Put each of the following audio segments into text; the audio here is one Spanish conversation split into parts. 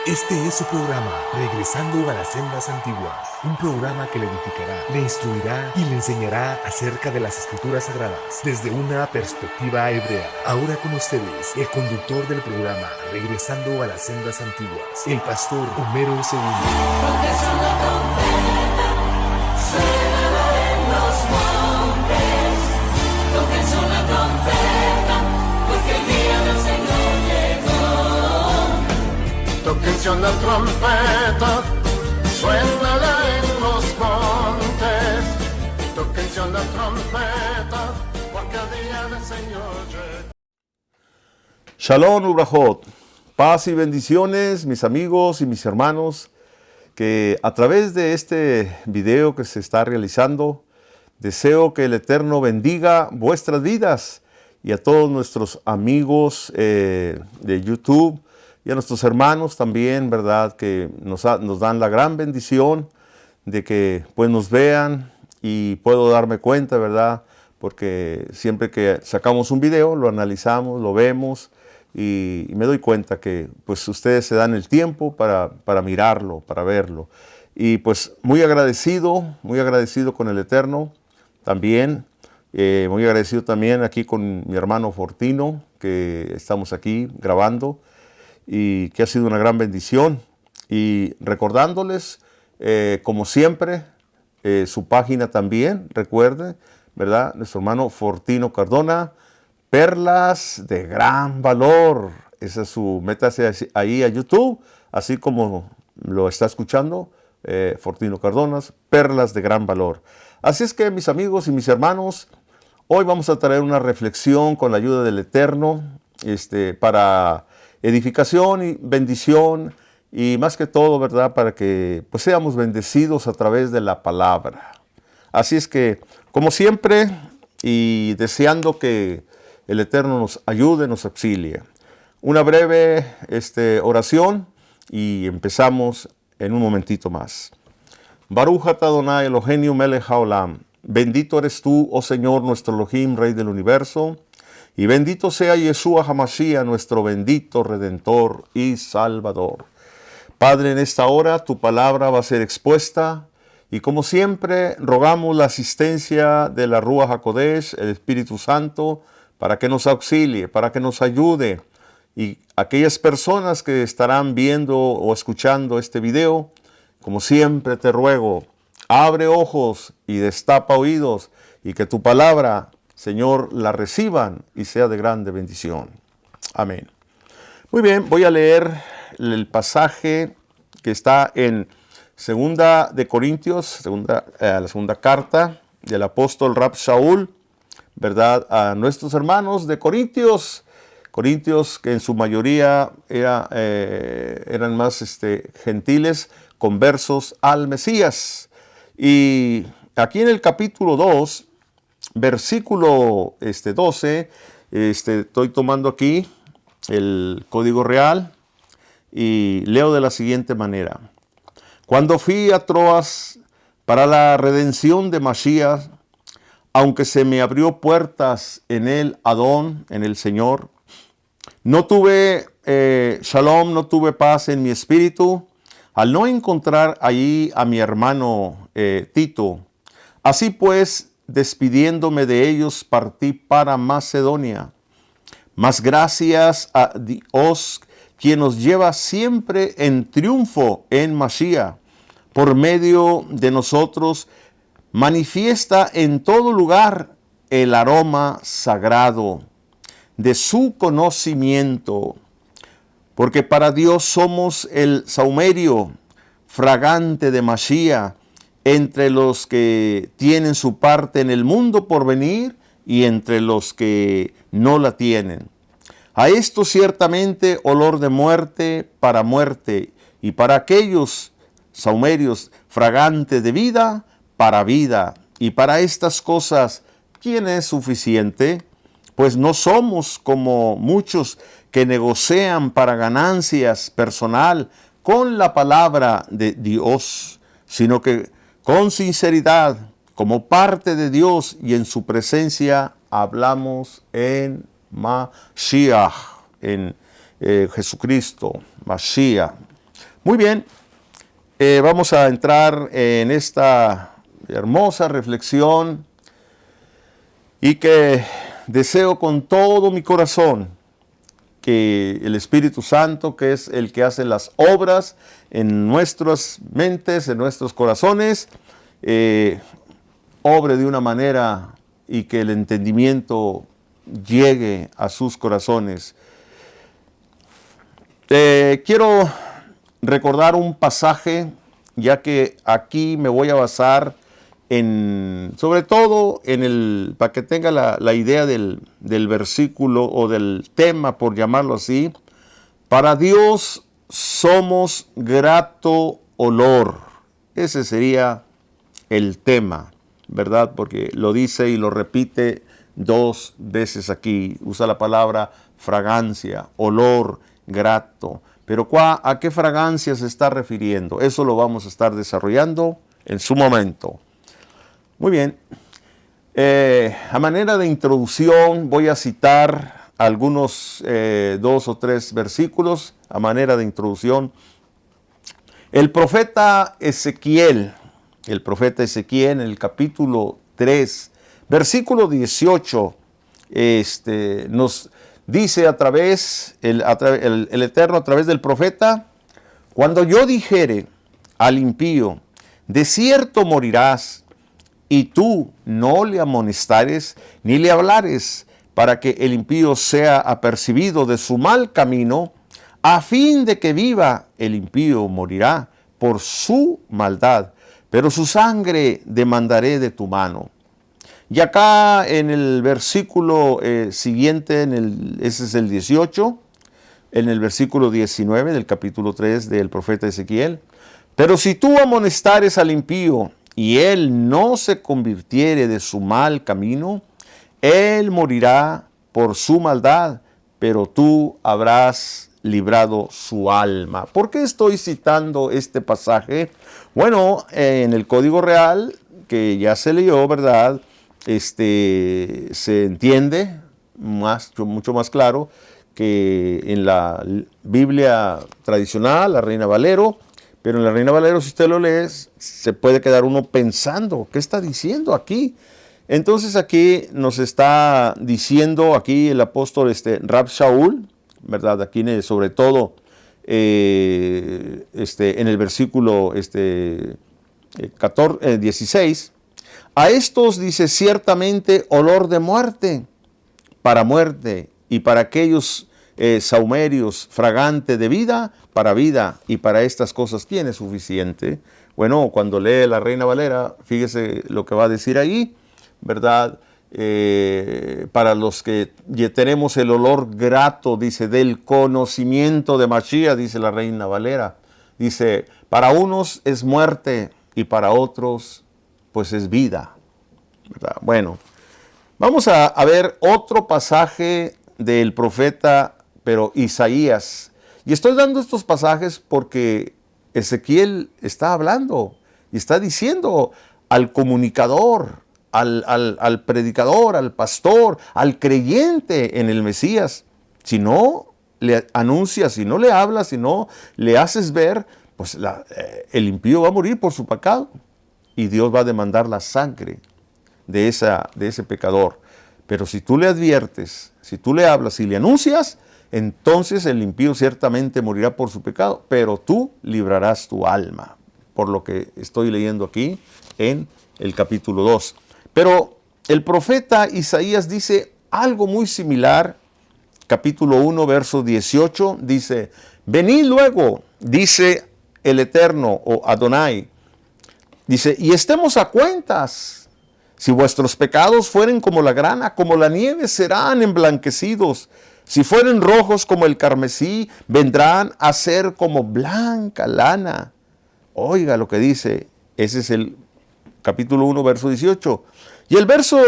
Este es su programa, Regresando a las Sendas Antiguas, un programa que le edificará, le instruirá y le enseñará acerca de las Escrituras Sagradas desde una perspectiva hebrea. Ahora con ustedes, el conductor del programa, Regresando a las Sendas Antiguas, el pastor Homero II. Tóquense una trompeta, suénala en los montes. Tóquense una trompeta, porque el día del Señor llega. Shalom Ubrahot, paz y bendiciones, mis amigos y mis hermanos, que a través de este video que se está realizando, deseo que el Eterno bendiga vuestras vidas y a todos nuestros amigos de YouTube, y a nuestros hermanos también, ¿verdad? Que nos dan la gran bendición de que pues nos vean y puedo darme cuenta, ¿verdad? Porque siempre que sacamos un video, lo analizamos, lo vemos y me doy cuenta que pues ustedes se dan el tiempo para mirarlo, para verlo. Y pues muy agradecido con el Eterno también. Muy agradecido también aquí con mi hermano Fortino, que estamos aquí grabando, y que ha sido una gran bendición. Y recordándoles, como siempre, su página también, recuerde, ¿verdad? Nuestro hermano Fortino Cardona, Perlas de Gran Valor. Esa es su, métase ahí a YouTube, así como lo está escuchando, Fortino Cardonas, Perlas de Gran Valor. Así es que, mis amigos y mis hermanos, hoy vamos a traer una reflexión con la ayuda del Eterno, para edificación y bendición, y más que todo, ¿verdad?, para que pues seamos bendecidos a través de la palabra. Así es que, como siempre, y deseando que el Eterno nos ayude, nos auxilie. Una breve oración y empezamos en un momentito más. Baruch atah Adonai Eloheinu melech haolam. Bendito eres tú, oh Señor, nuestro Elohim, Rey del universo. Y bendito sea Yeshua HaMashiach, nuestro bendito Redentor y Salvador. Padre, en esta hora tu palabra va a ser expuesta y como siempre rogamos la asistencia de la Ruach HaKodesh, el Espíritu Santo, para que nos auxilie, para que nos ayude. Y aquellas personas que estarán viendo o escuchando este video, como siempre te ruego, abre ojos y destapa oídos y que tu palabra, Señor, la reciban y sea de grande bendición. Amén. Muy bien, voy a leer el pasaje que está en Segunda de Corintios, la segunda carta del apóstol Rab Shaul, ¿verdad? A nuestros hermanos de Corintios que en su mayoría eran más gentiles, conversos al Mesías. Y aquí en el capítulo 2, versículo 12, estoy tomando aquí el código real y leo de la siguiente manera. Cuando fui a Troas para la redención de Mashiach, aunque se me abrió puertas en el Adón, en el Señor, no tuve shalom, no tuve paz en mi espíritu, al no encontrar allí a mi hermano Tito. Así pues, despidiéndome de ellos, partí para Macedonia. Mas gracias a Dios, quien nos lleva siempre en triunfo en Mashiach, por medio de nosotros, manifiesta en todo lugar el aroma sagrado de su conocimiento. Porque para Dios somos el saumerio fragante de Mashiach, entre los que tienen su parte en el mundo por venir y entre los que no la tienen. A esto ciertamente olor de muerte, y para aquellos saumerios fragantes de vida, para vida. Y para estas cosas, ¿quién es suficiente? Pues no somos como muchos que negocian para ganancias personal con la palabra de Dios, sino que con sinceridad, como parte de Dios y en su presencia, hablamos en Mashiach, en Jesucristo, Mashiach. Muy bien, vamos a entrar en esta hermosa reflexión y que deseo con todo mi corazón que el Espíritu Santo, que es el que hace las obras en nuestras mentes, en nuestros corazones, obre de una manera y que el entendimiento llegue a sus corazones. Quiero recordar un pasaje, ya que aquí me voy a basar sobre todo para que tenga la idea del versículo o del tema, por llamarlo así. Para Dios somos grato olor. Ese sería el tema, ¿verdad? Porque lo dice y lo repite 2 veces aquí. Usa la palabra fragancia, olor, grato. Pero ¿a qué fragancia se está refiriendo? Eso lo vamos a estar desarrollando en su momento. Muy bien. A manera de introducción voy a citar algunos 2 o 3 versículos a manera de introducción. El profeta Ezequiel en el capítulo 3, versículo 18, nos dice el Eterno a través del profeta: cuando yo dijere al impío, de cierto morirás, y tú no le amonestares ni le hablares, para que el impío sea apercibido de su mal camino, a fin de que viva, el impío morirá por su maldad, pero su sangre demandaré de tu mano. Y acá en el versículo siguiente, ese es el 18, en el versículo 19 del capítulo 3 del profeta Ezequiel: pero si tú amonestares al impío, y él no se convirtiere de su mal camino, él morirá por su maldad, pero tú habrás librado su alma. ¿Por qué estoy citando este pasaje? Bueno, en el Código Real, que ya se leyó, ¿verdad?, se entiende mucho más claro que en la Biblia tradicional, la Reina Valero. Pero en la Reina Valero, si usted lo lee, se puede quedar uno pensando, ¿qué está diciendo aquí? Entonces aquí nos está diciendo aquí el apóstol Rab Shaul, ¿verdad? Aquí sobre todo en el versículo 16, a estos dice: ciertamente olor de muerte, y para aquellos saumerios fragante de vida, y para estas cosas, ¿quién es suficiente? Bueno, cuando lee la Reina Valera, fíjese lo que va a decir ahí, ¿verdad? Para los que ya tenemos el olor grato, dice, del conocimiento de Mashiach, dice la Reina Valera. Dice, para unos es muerte y para otros pues es vida, ¿verdad? Bueno, vamos a ver otro pasaje del profeta, pero Isaías. Y estoy dando estos pasajes porque Ezequiel está hablando y está diciendo al comunicador, al predicador, al pastor, al creyente en el Mesías: si no le anuncias, si no le hablas, si no le haces ver, pues el impío va a morir por su pecado y Dios va a demandar la sangre de ese pecador. Pero si tú le adviertes, si tú le hablas y le anuncias, entonces el impío ciertamente morirá por su pecado, pero tú librarás tu alma, por lo que estoy leyendo aquí en el capítulo 2. Pero el profeta Isaías dice algo muy similar. Capítulo 1, verso 18, dice: venid luego, dice el Eterno, o Adonai, dice, y estemos a cuentas. Si vuestros pecados fueren como la grana, como la nieve, serán emblanquecidos. Si fueren rojos como el carmesí, vendrán a ser como blanca lana. Oiga lo que dice. Ese es el capítulo 1, verso 18. Y el verso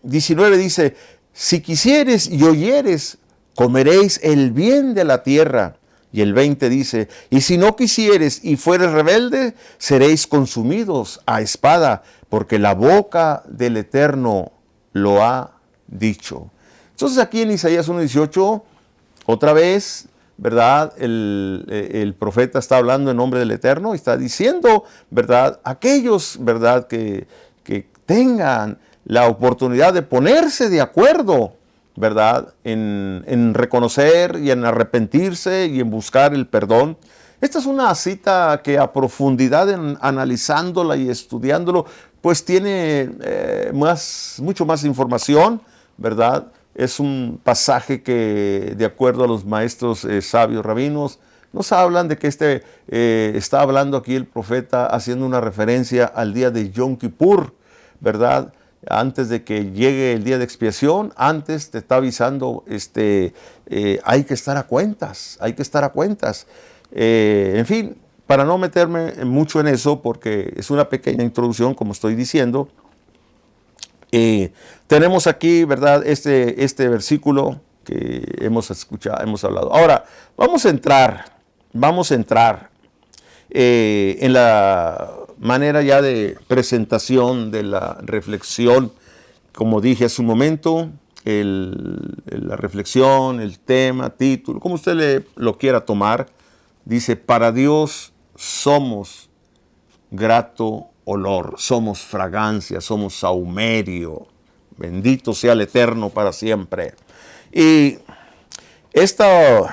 19 dice: si quisieres y oyeres, comeréis el bien de la tierra. Y el 20 dice: y si no quisieres y fueres rebelde, seréis consumidos a espada, porque la boca del Eterno lo ha dicho. Entonces aquí en Isaías 1:18 Otra vez, ¿verdad? El profeta está hablando en nombre del Eterno y está diciendo, ¿verdad? Aquellos, ¿verdad? Que tengan la oportunidad de ponerse de acuerdo, ¿verdad? En reconocer y en arrepentirse y en buscar el perdón. Esta es una cita que a profundidad, analizándola y estudiándolo, pues tiene mucho más información, ¿verdad? Es un pasaje que, de acuerdo a los maestros sabios rabinos, nos hablan de que está hablando aquí el profeta haciendo una referencia al día de Yom Kippur, ¿verdad? Antes de que llegue el día de expiación, antes te está avisando, hay que estar a cuentas, hay que estar a cuentas. En fin, para no meterme mucho en eso, porque es una pequeña introducción, como estoy diciendo, tenemos aquí, ¿verdad? Este versículo que hemos escuchado, hemos hablado. Ahora, vamos a entrar en la manera ya de presentación de la reflexión. Como dije hace un momento, la reflexión, el tema, título, como usted lo quiera tomar, dice: para Dios somos grato olor, somos fragancia, somos saumerio. Bendito sea el Eterno para siempre. Y esto,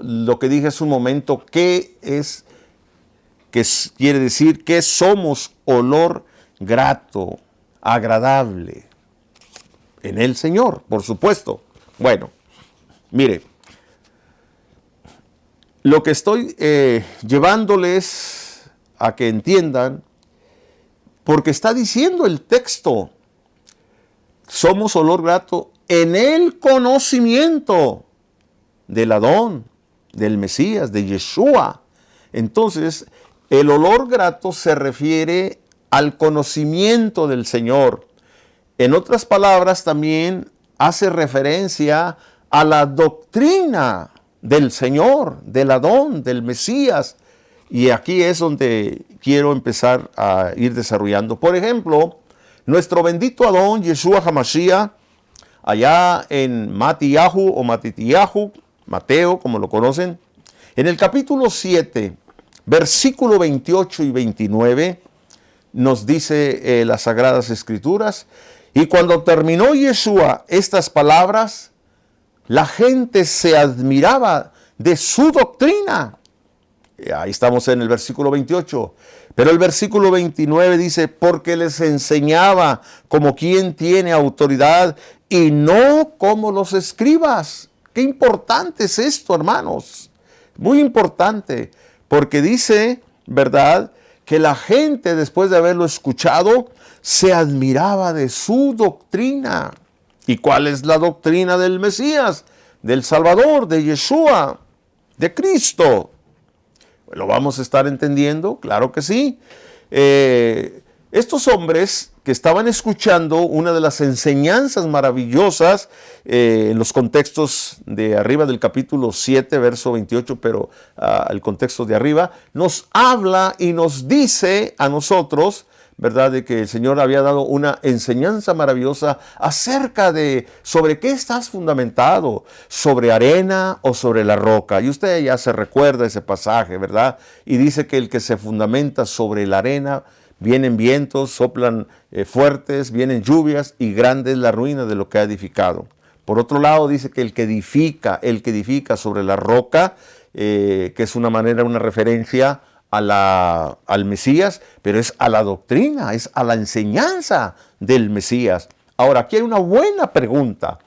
lo que dije hace un momento, ¿qué quiere decir? Que somos olor grato, agradable en el Señor, por supuesto. Bueno, mire, lo que estoy llevándoles a que entiendan, porque está diciendo el texto, somos olor grato en el conocimiento del Adón, del Mesías, de Yeshua. Entonces, el olor grato se refiere al conocimiento del Señor. En otras palabras, también hace referencia a la doctrina del Señor, del Adón, del Mesías. Y aquí es donde quiero empezar a ir desarrollando. Por ejemplo, nuestro bendito Adón, Yeshua HaMashiach, allá en Matiyahu o Matitiyahu, Mateo, como lo conocen, en el capítulo 7, versículo 28 y 29, nos dice las Sagradas Escrituras: y cuando terminó Yeshua estas palabras, la gente se admiraba de su doctrina. Ahí estamos en el versículo 28. Pero el versículo 29 dice: porque les enseñaba como quien tiene autoridad y no como los escribas. Qué importante es esto, hermanos. Muy importante. Porque dice, ¿verdad?, que la gente, después de haberlo escuchado, se admiraba de su doctrina. ¿Y cuál es la doctrina del Mesías, del Salvador, de Yeshua, de Cristo? ¿Lo vamos a estar entendiendo? Claro que sí. Estos hombres que estaban escuchando una de las enseñanzas maravillosas en los contextos de arriba del capítulo 7, verso 28, pero el contexto de arriba, nos habla y nos dice a nosotros, ¿verdad?, de que el Señor había dado una enseñanza maravillosa acerca de sobre qué estás fundamentado, sobre arena o sobre la roca. Y usted ya se recuerda ese pasaje, ¿verdad? Y dice que el que se fundamenta sobre la arena, vienen vientos, soplan fuertes, vienen lluvias y grande es la ruina de lo que ha edificado. Por otro lado, dice que el que edifica sobre la roca, que es una manera, una referencia al Mesías, pero es a la doctrina, es a la enseñanza del Mesías. Ahora, aquí hay una buena pregunta.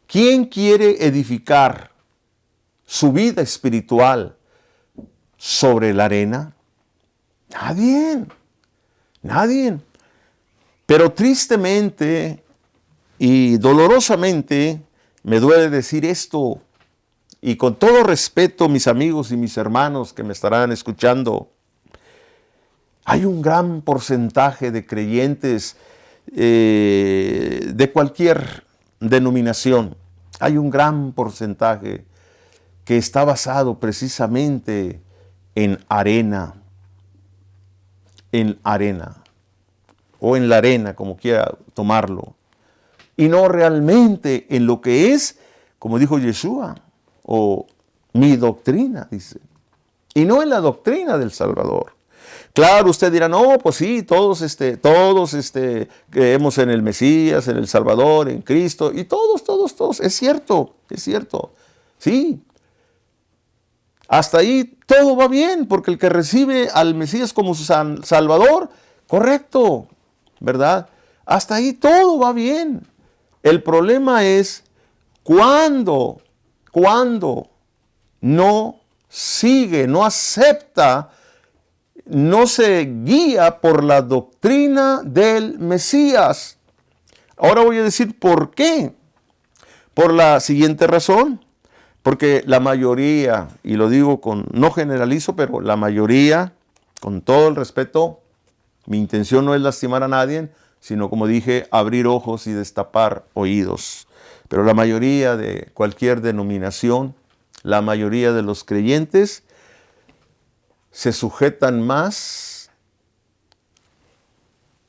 ¿Quién quiere edificar su vida espiritual sobre la arena? Nadie. Pero tristemente y dolorosamente me duele decir esto, y con todo respeto, mis amigos y mis hermanos que me estarán escuchando, hay un gran porcentaje de creyentes de cualquier denominación. Hay un gran porcentaje que está basado precisamente en arena, o en la arena, como quiera tomarlo. y no realmente en lo que es, como dijo Yeshua, o mi doctrina, dice, y no en la doctrina del Salvador. Claro, usted dirá, no, pues sí, todos creemos en el Mesías, en el Salvador, en Cristo, y todos, es cierto, sí. Hasta ahí todo va bien, porque el que recibe al Mesías como su Salvador, correcto, ¿verdad? Hasta ahí todo va bien. El problema es cuando no sigue, no acepta, no se guía por la doctrina del Mesías. Ahora voy a decir por qué. Por la siguiente razón. Porque la mayoría, y lo digo no generalizo, pero la mayoría, con todo el respeto, mi intención no es lastimar a nadie, sino, como dije, abrir ojos y destapar oídos. Pero la mayoría de cualquier denominación, la mayoría de los creyentes, se sujetan más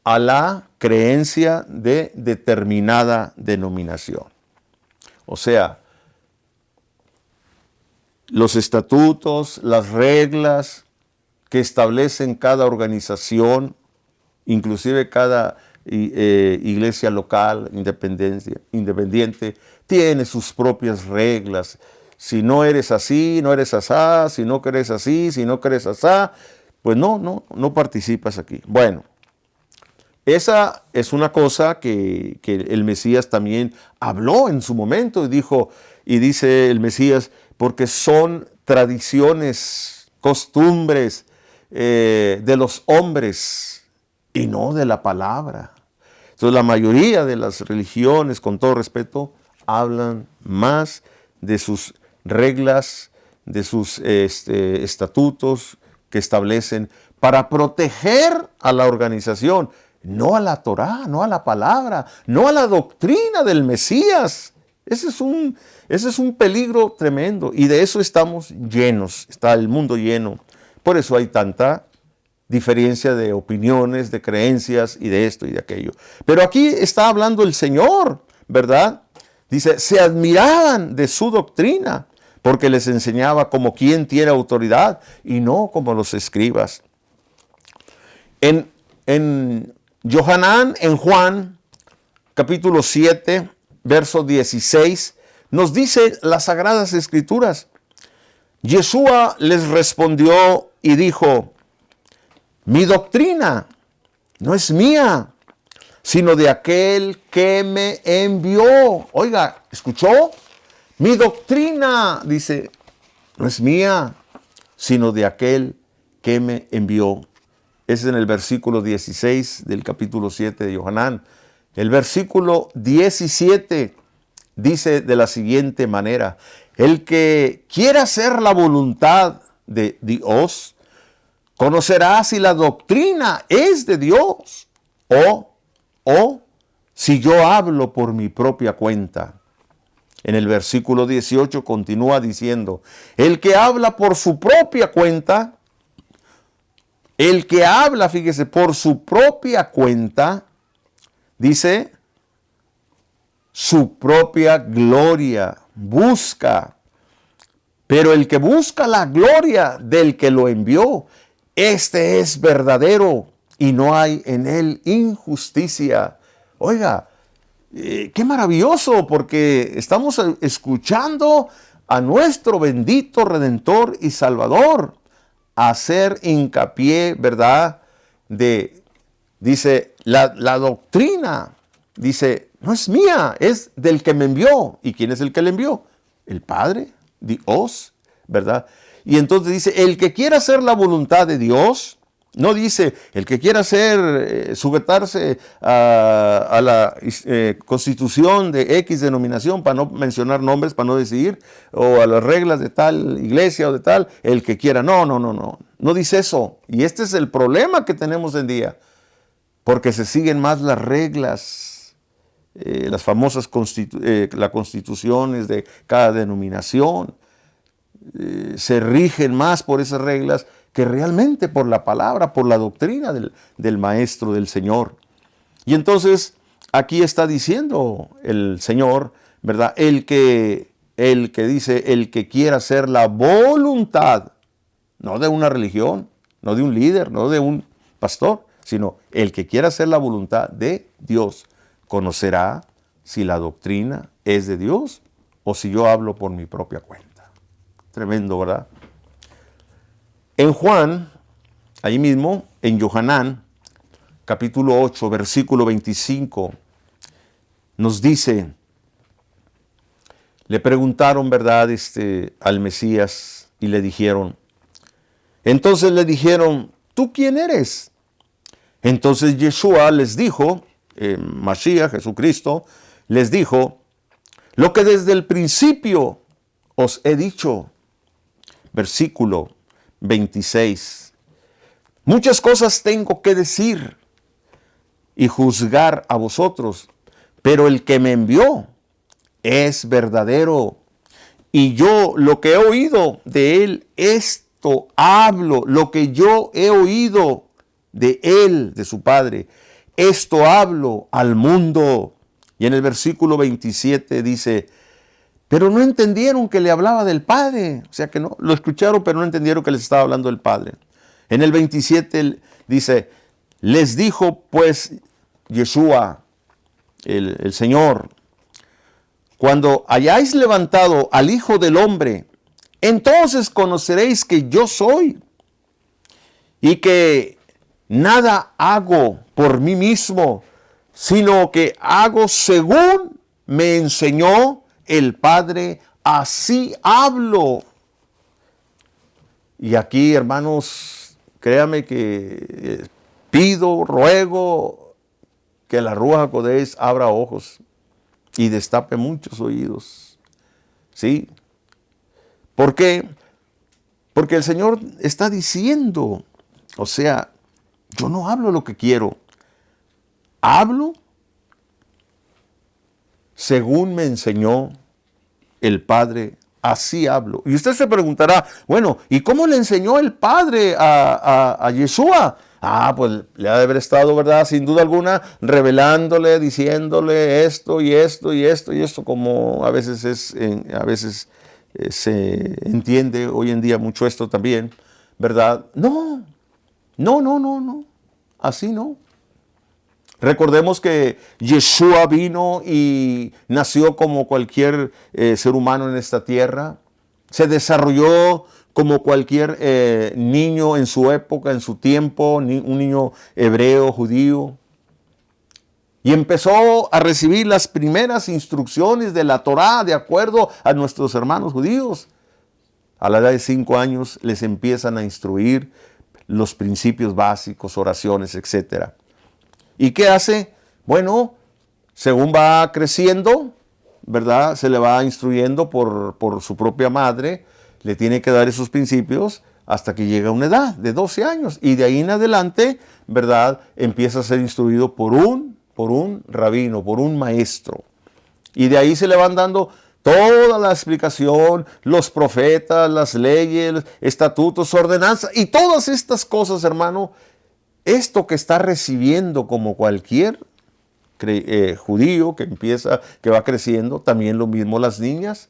a la creencia de determinada denominación. O sea, los estatutos, las reglas que establecen cada organización, inclusive cada iglesia local, independiente, tiene sus propias reglas. Si no eres así, no eres asá, si no crees así, si no crees asá, pues no participas aquí. Bueno, esa es una cosa que el Mesías también habló en su momento y dijo, y dice el Mesías, porque son tradiciones, costumbres de los hombres y no de la palabra. Entonces la mayoría de las religiones, con todo respeto, hablan más de sus reglas, de sus estatutos que establecen para proteger a la organización, no a la Torá, no a la palabra, no a la doctrina del Mesías. Ese es un peligro tremendo y de eso estamos llenos, está el mundo lleno. Por eso hay tanta diferencia de opiniones, de creencias y de esto y de aquello. Pero aquí está hablando el Señor, ¿verdad? Dice, se admiraban de su doctrina porque les enseñaba como quien tiene autoridad y no como los escribas. En Yohanan, en Juan, capítulo 7, verso 16, nos dice las Sagradas Escrituras. Yeshua les respondió y dijo, mi doctrina no es mía, sino de aquel que me envió. Oiga, ¿escuchó? Mi doctrina, dice, no es mía, sino de aquel que me envió. Ese es en el versículo 16 del capítulo 7 de Yohanan. El versículo 17 dice de la siguiente manera, el que quiera hacer la voluntad de Dios, conocerá si la doctrina es de Dios o si yo hablo por mi propia cuenta. En el versículo 18 continúa diciendo, el que habla por su propia cuenta, el que habla, fíjese, por su propia cuenta, dice, su propia gloria busca. Pero el que busca la gloria del que lo envió, este es verdadero y no hay en él injusticia. Oiga, qué maravilloso, porque estamos escuchando a nuestro bendito Redentor y Salvador hacer hincapié, ¿verdad? Dice, la doctrina, dice, no es mía, es del que me envió. ¿Y quién es el que le envió? El Padre, Dios, ¿verdad? Y entonces dice, el que quiera hacer la voluntad de Dios, no dice, el que quiera sujetarse a la constitución de X denominación, para no mencionar nombres, para no decir, o a las reglas de tal iglesia o de tal, el que quiera. No dice eso. Y este es el problema que tenemos hoy en día, porque se siguen más las reglas, las famosas las constituciones de cada denominación, se rigen más por esas reglas que realmente por la palabra, por la doctrina del Maestro, del Señor. Y entonces aquí está diciendo el Señor, ¿verdad? El que dice, el que quiera hacer la voluntad, no de una religión, no de un líder, no de un pastor, sino el que quiera hacer la voluntad de Dios, conocerá si la doctrina es de Dios o si yo hablo por mi propia cuenta. Tremendo, ¿verdad? En Juan, ahí mismo, en Yohanan, capítulo 8, versículo 25, nos dice, le preguntaron, ¿verdad?, al Mesías y le dijeron, entonces le dijeron, ¿tú quién eres? Entonces Yeshua les dijo, Mashiach, Jesucristo, les dijo, lo que desde el principio os he dicho. Versículo 26. Muchas cosas tengo que decir y juzgar a vosotros, pero el que me envió es verdadero. Y yo lo que he oído de él, esto hablo, lo que yo he oído de él, de su Padre, esto hablo al mundo. Y en el versículo 27 dice, pero no entendieron que le hablaba del Padre. O sea que no, lo escucharon, pero no entendieron que les estaba hablando del Padre. En el 27 dice, les dijo pues Yeshua, el Señor, cuando hayáis levantado al Hijo del Hombre, entonces conoceréis que yo soy y que nada hago por mí mismo, sino que hago según me enseñó el Padre, así hablo. Y aquí, hermanos, créame que pido, ruego que la Ruach HaKodesh abra ojos y destape muchos oídos. ¿Sí? ¿Por qué? Porque el Señor está diciendo, o sea, yo no hablo lo que quiero, hablo según me enseñó el Padre, así hablo. Y usted se preguntará, bueno, ¿y cómo le enseñó el Padre a Yeshua? Pues le ha de haber estado, ¿verdad? Sin duda alguna, revelándole, diciéndole esto y esto y esto y esto, como a veces se entiende hoy en día mucho esto también, ¿verdad? No, así no. Recordemos que Yeshua vino y nació como cualquier ser humano en esta tierra. Se desarrolló como cualquier niño en su época, en su tiempo, un niño hebreo, judío. Y empezó a recibir las primeras instrucciones de la Torá de acuerdo a nuestros hermanos judíos. A la edad de 5 años les empiezan a instruir los principios básicos, oraciones, etc. ¿Y qué hace? Bueno, según va creciendo, ¿verdad? Se le va instruyendo por su propia madre, le tiene que dar esos principios hasta que llega a una edad de 12 años. Y de ahí en adelante, ¿verdad? Empieza a ser instruido por un rabino, por un maestro. Y de ahí se le van dando toda la explicación, los profetas, las leyes, estatutos, ordenanzas y todas estas cosas, hermano. Esto que está recibiendo como cualquier judío que va creciendo, también lo mismo las niñas.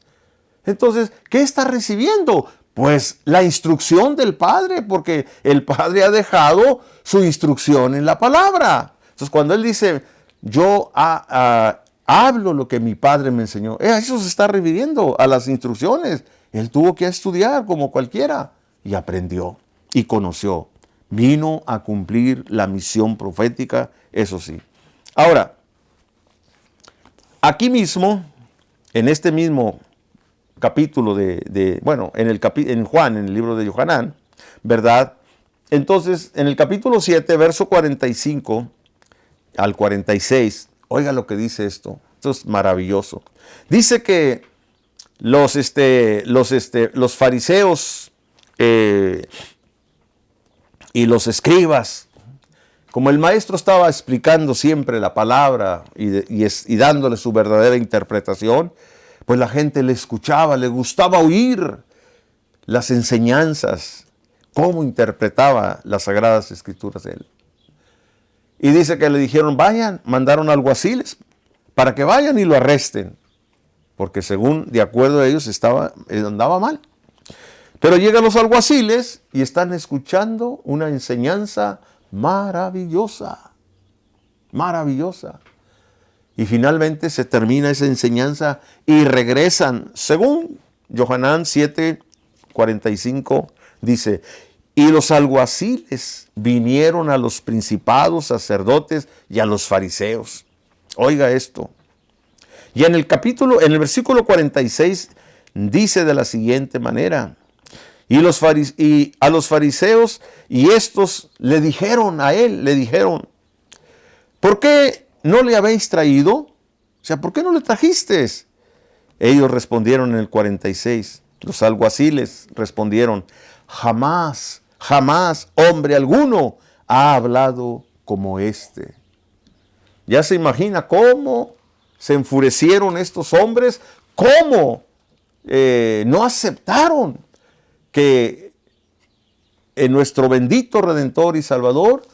Entonces, ¿qué está recibiendo? Pues la instrucción del Padre, porque el Padre ha dejado su instrucción en la palabra. Entonces, cuando Él dice, yo hablo lo que mi Padre me enseñó, eso se está refiriendo a las instrucciones. Él tuvo que estudiar como cualquiera y aprendió y conoció. Vino a cumplir la misión profética, eso sí. Ahora, aquí mismo, en este mismo capítulo en Juan, en el libro de Yohanan, ¿verdad? Entonces, en el capítulo 7, verso 45 al 46, oiga lo que dice esto. Esto es maravilloso. Dice que los fariseos y los escribas, como el maestro estaba explicando siempre la palabra y dándole su verdadera interpretación, pues la gente le escuchaba, le gustaba oír las enseñanzas, cómo interpretaba las Sagradas Escrituras de él. Y dice que le dijeron, vayan, mandaron alguaciles para que vayan y lo arresten. Porque según, de acuerdo a ellos, andaba mal. Pero llegan los alguaciles y están escuchando una enseñanza maravillosa. Maravillosa. Y finalmente se termina esa enseñanza y regresan. Según Johanán 7:45 dice, y los alguaciles vinieron a los principados, sacerdotes y a los fariseos. Oiga esto. Y en el versículo 46 dice de la siguiente manera, y a los fariseos y estos le dijeron a él, ¿por qué no le habéis traído? O sea, ¿por qué no le trajisteis? Ellos respondieron en el 46, los alguaciles respondieron, jamás hombre alguno ha hablado como este. Ya se imagina cómo se enfurecieron estos hombres, cómo no aceptaron que nuestro bendito Redentor y Salvador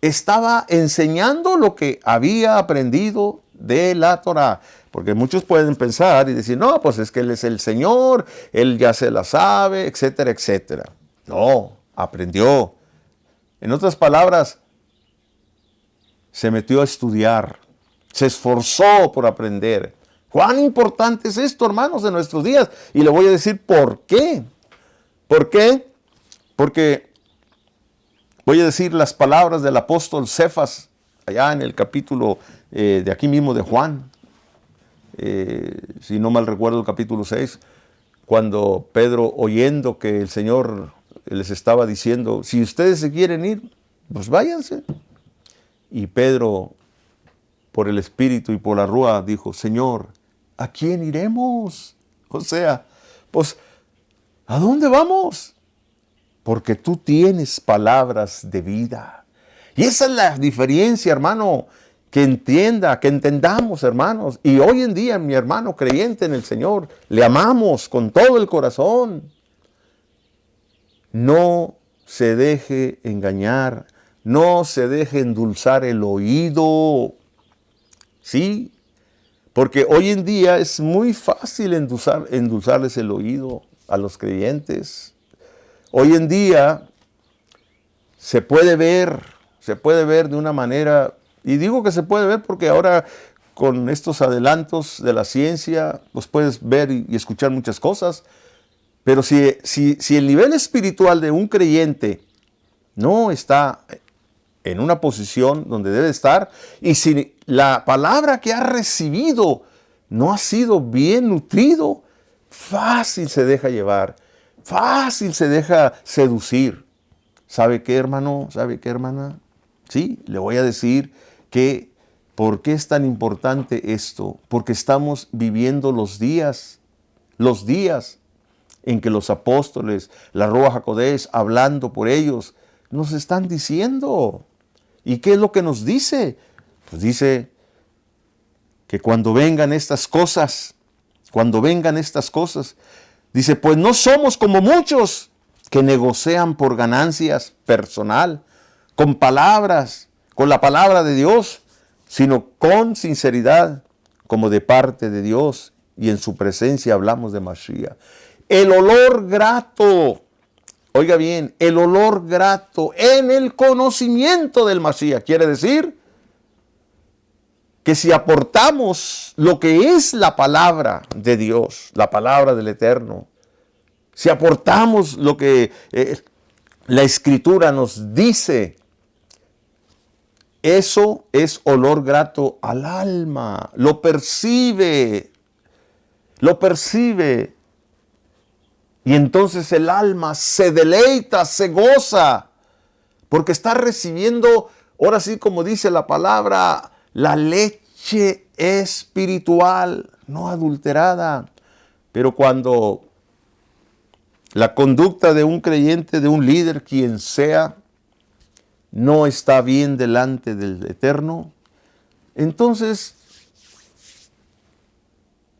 estaba enseñando lo que había aprendido de la Torá. Porque muchos pueden pensar y decir, no, pues es que Él es el Señor, Él ya se la sabe, etcétera, etcétera. No, aprendió. En otras palabras, se metió a estudiar, se esforzó por aprender. ¿Cuán importante es esto, hermanos, de nuestros días? Y le voy a decir por qué. ¿Por qué? Porque voy a decir las palabras del apóstol Cefas, allá en el capítulo de aquí mismo de Juan, si no mal recuerdo el capítulo 6, cuando Pedro, oyendo que el Señor les estaba diciendo, si ustedes se quieren ir, pues váyanse. Y Pedro, por el Espíritu y por la Rúa, dijo, Señor, ¿a quién iremos? O sea, pues, ¿a dónde vamos? Porque tú tienes palabras de vida. Y esa es la diferencia, hermano, que entendamos, hermanos. Y hoy en día, mi hermano creyente en el Señor, le amamos con todo el corazón. No se deje engañar, no se deje endulzar el oído. ¿Sí? Porque hoy en día es muy fácil endulzarles el oído a los creyentes. Hoy en día se puede ver de una manera, y digo que se puede ver porque ahora con estos adelantos de la ciencia, pues puedes ver y escuchar muchas cosas, pero si el nivel espiritual de un creyente no está en una posición donde debe estar, y si la palabra que ha recibido no ha sido bien nutrido, fácil se deja llevar, fácil se deja seducir. ¿Sabe qué, hermano? ¿Sabe qué, hermana? Sí, le voy a decir que ¿por qué es tan importante esto? Porque estamos viviendo los días en que los apóstoles, la Ruach HaKodesh, hablando por ellos, nos están diciendo. ¿Y qué es lo que nos dice? Pues dice que cuando vengan estas cosas, dice, pues no somos como muchos que negocian por ganancias personal, con palabras, con la palabra de Dios, sino con sinceridad, como de parte de Dios, y en su presencia hablamos de Mashiach. El olor grato, oiga bien, el olor grato en el conocimiento del Mashiach, quiere decir que si aportamos lo que es la palabra de Dios, la palabra del Eterno, si aportamos lo que la Escritura nos dice, eso es olor grato al alma, lo percibe. Y entonces el alma se deleita, se goza, porque está recibiendo, ahora sí como dice la palabra, la leche espiritual, no adulterada. Pero cuando la conducta de un creyente, de un líder, quien sea, no está bien delante del Eterno, entonces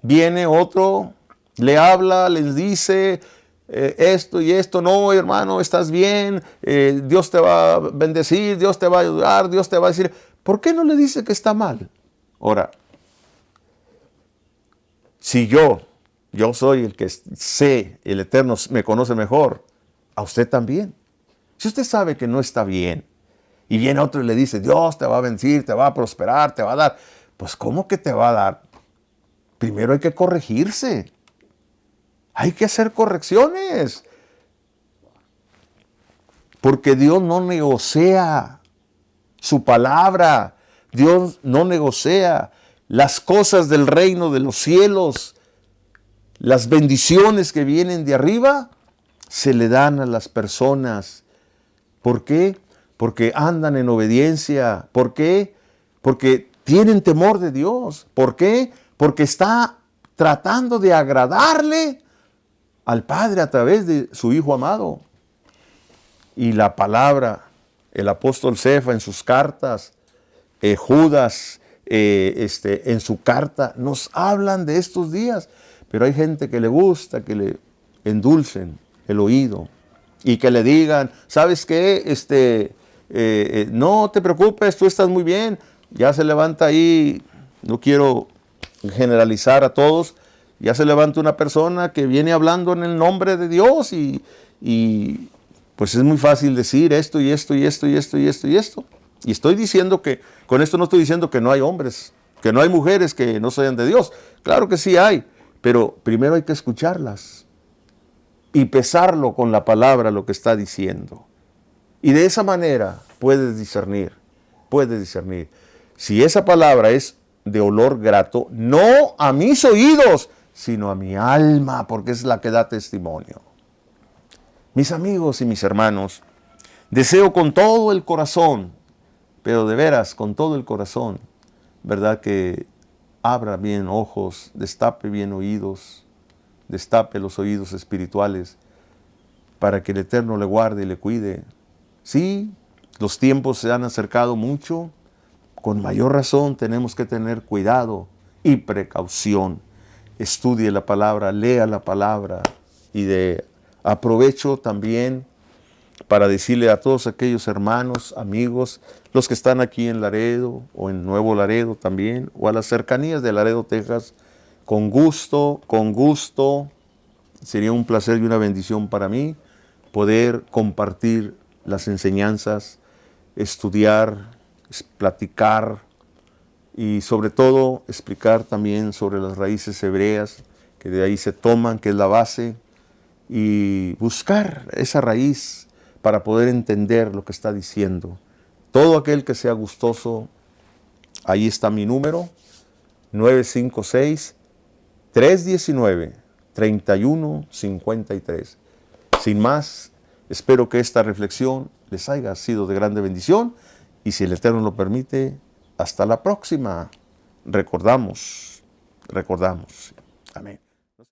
viene otro, le habla, les dice, esto y esto, no, hermano, estás bien, Dios te va a bendecir, Dios te va a ayudar, Dios te va a decir, ¿por qué no le dice que está mal? Ahora, si yo soy el que sé, el Eterno me conoce mejor, a usted también. Si usted sabe que no está bien, y viene otro y le dice, Dios te va a bendecir, te va a prosperar, te va a dar, pues ¿cómo que te va a dar? Primero hay que corregirse. Hay que hacer correcciones. Porque Dios no negocia su palabra. Dios no negocia las cosas del reino de los cielos. Las bendiciones que vienen de arriba se le dan a las personas. ¿Por qué? Porque andan en obediencia. ¿Por qué? Porque tienen temor de Dios. ¿Por qué? Porque está tratando de agradarle al Padre a través de su Hijo amado. Y la palabra, el apóstol Cefa en sus cartas, Judas en su carta, nos hablan de estos días. Pero hay gente que le gusta que le endulcen el oído y que le digan, ¿sabes qué? No te preocupes, tú estás muy bien. Ya se levanta ahí, no quiero generalizar a todos, ya se levanta una persona que viene hablando en el nombre de Dios y pues es muy fácil decir esto y esto y esto y esto y esto y esto. Y estoy diciendo que, con esto no estoy diciendo que no hay hombres, que no hay mujeres que no sean de Dios. Claro que sí hay, pero primero hay que escucharlas y pesarlo con la palabra lo que está diciendo. Y de esa manera puedes discernir. Si esa palabra es de olor grato, no a mis oídos, sino a mi alma, porque es la que da testimonio. Mis amigos y mis hermanos, deseo con todo el corazón, pero de veras, con todo el corazón, ¿verdad? Que abra bien ojos, destape bien oídos, destape los oídos espirituales, para que el Eterno le guarde y le cuide. Sí, los tiempos se han acercado mucho, con mayor razón tenemos que tener cuidado y precaución. Estudie la palabra, lea la palabra y aprovecho también para decirle a todos aquellos hermanos, amigos, los que están aquí en Laredo o en Nuevo Laredo también, o a las cercanías de Laredo, Texas, con gusto, sería un placer y una bendición para mí poder compartir las enseñanzas, estudiar, platicar y sobre todo explicar también sobre las raíces hebreas que de ahí se toman, que es la base, y buscar esa raíz para poder entender lo que está diciendo. Todo aquel que sea gustoso, ahí está mi número, 956-319-3153. Sin más, espero que esta reflexión les haya sido de grande bendición y si el Eterno lo permite, hasta la próxima. Recordamos. Amén.